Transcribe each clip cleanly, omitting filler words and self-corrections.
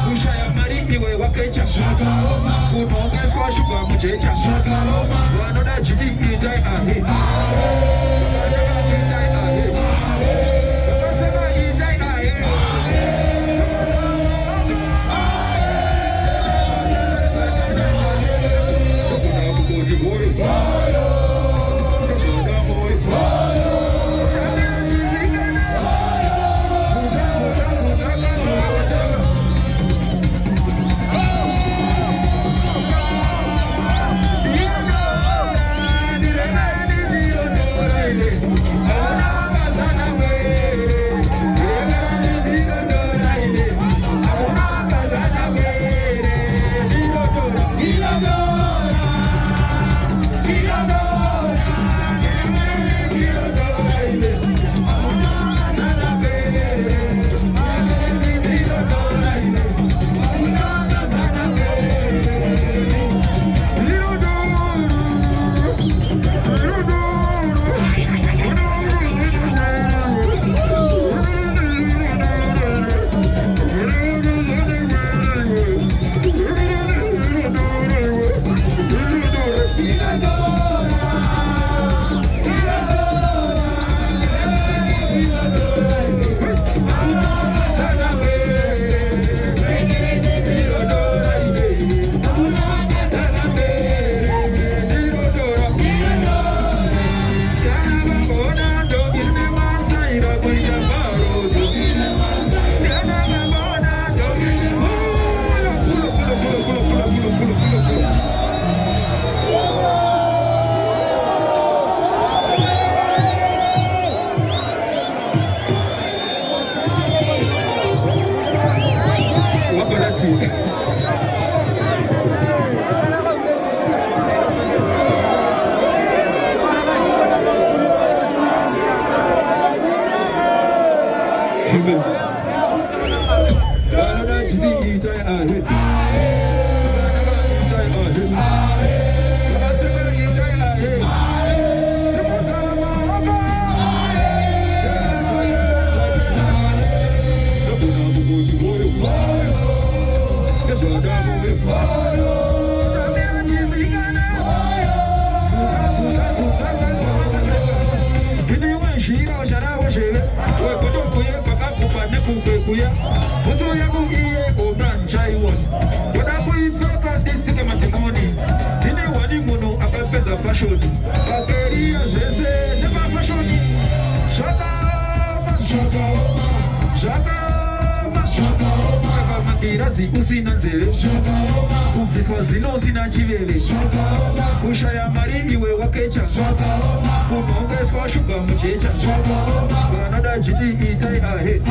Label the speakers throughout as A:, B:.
A: kushaya mari iwe wakecha kunogeswa shuka muchecha vanoda chiti itai ahe usina nzeve kubviswa zino usina chiveve kushaya mari iwe wakecha kunongeswa shuga muchecha vanoda chiti itai ahe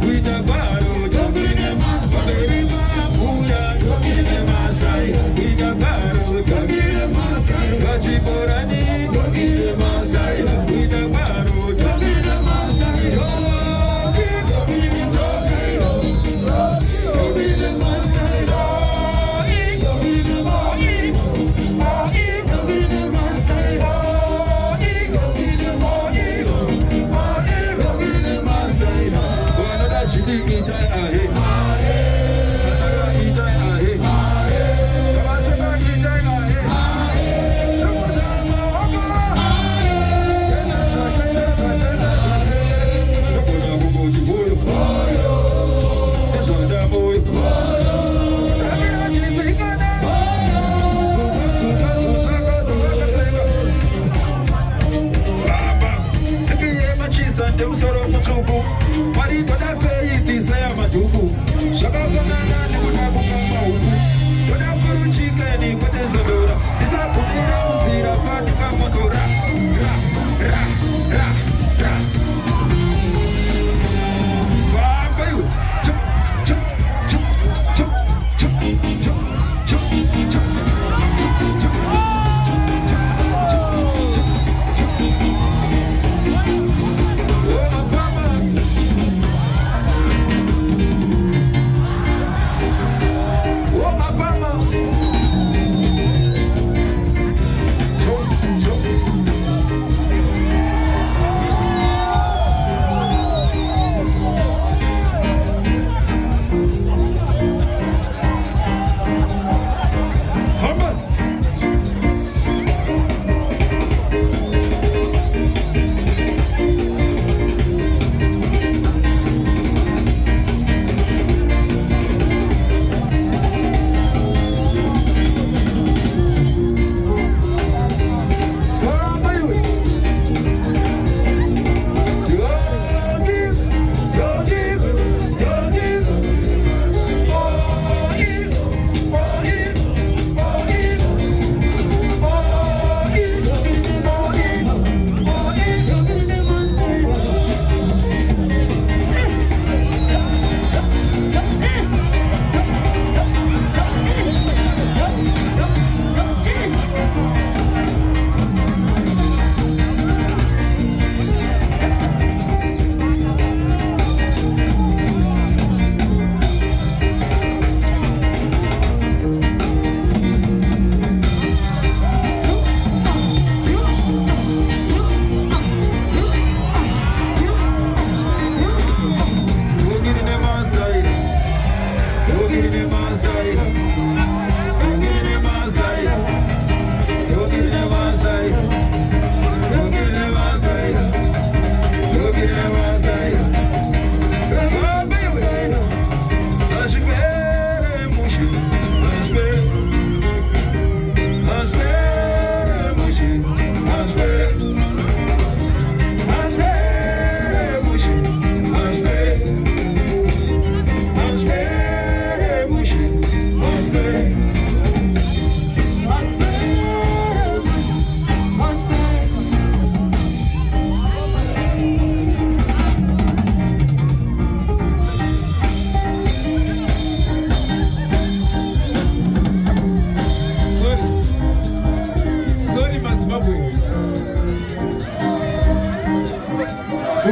A: kuita gwaro togirine masai mabuya togirine masai kuita gwaro togirine masai vachiborani togirine masai kuita gwaro togirine masai togirine masai togirine masai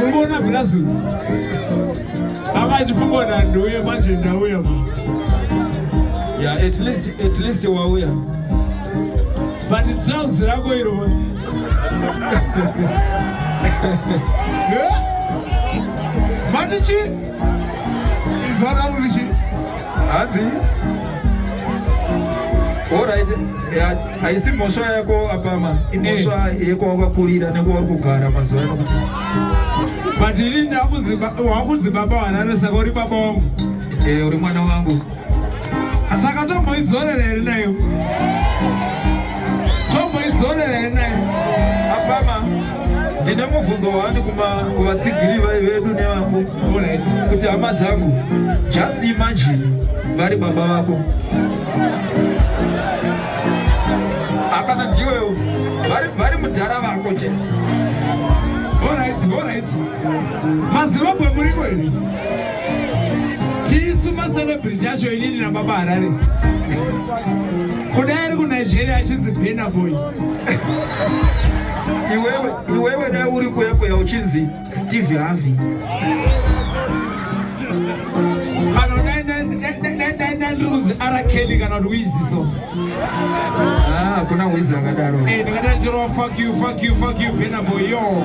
B: Mbona blazu? Abajifungo na ndoye manje ndawe.
A: Yeah, at least wauya.
B: But it sounds like go Manichi? Ivana ulichi?
A: Azi? Alright. Yeah, aisi mosho yako apama. Mosho yako wakulira nebo wakukara mazoea kuti.
B: But ili wakuzi baba wananesa kori baba wangu.
A: Uri mwana wangu.
B: Asaka tombo izolele nayo. Tombo izolele nayo.
A: Apama. Ndine mufunzo wani kuvatsigiriva vedu nevako.
B: Alright.
A: Kuti hama dzangu. Just imagine vari baba vako. Akana ndiwe vari mudhara vako je.
B: Alright. Mazimbabwe muri kwenu. Tisu macelebrity acho inini na baba Harare. Kudai ku Nigeria chinzi Burna Boy.
A: Iwewe na uri kuya uchinzi Steve Harvey.
B: Kano na lose Arakeli kana Wizi so.
A: Kuna Wizi akadaro.
B: Ndikatachirwa fuck you Burna Boy yo.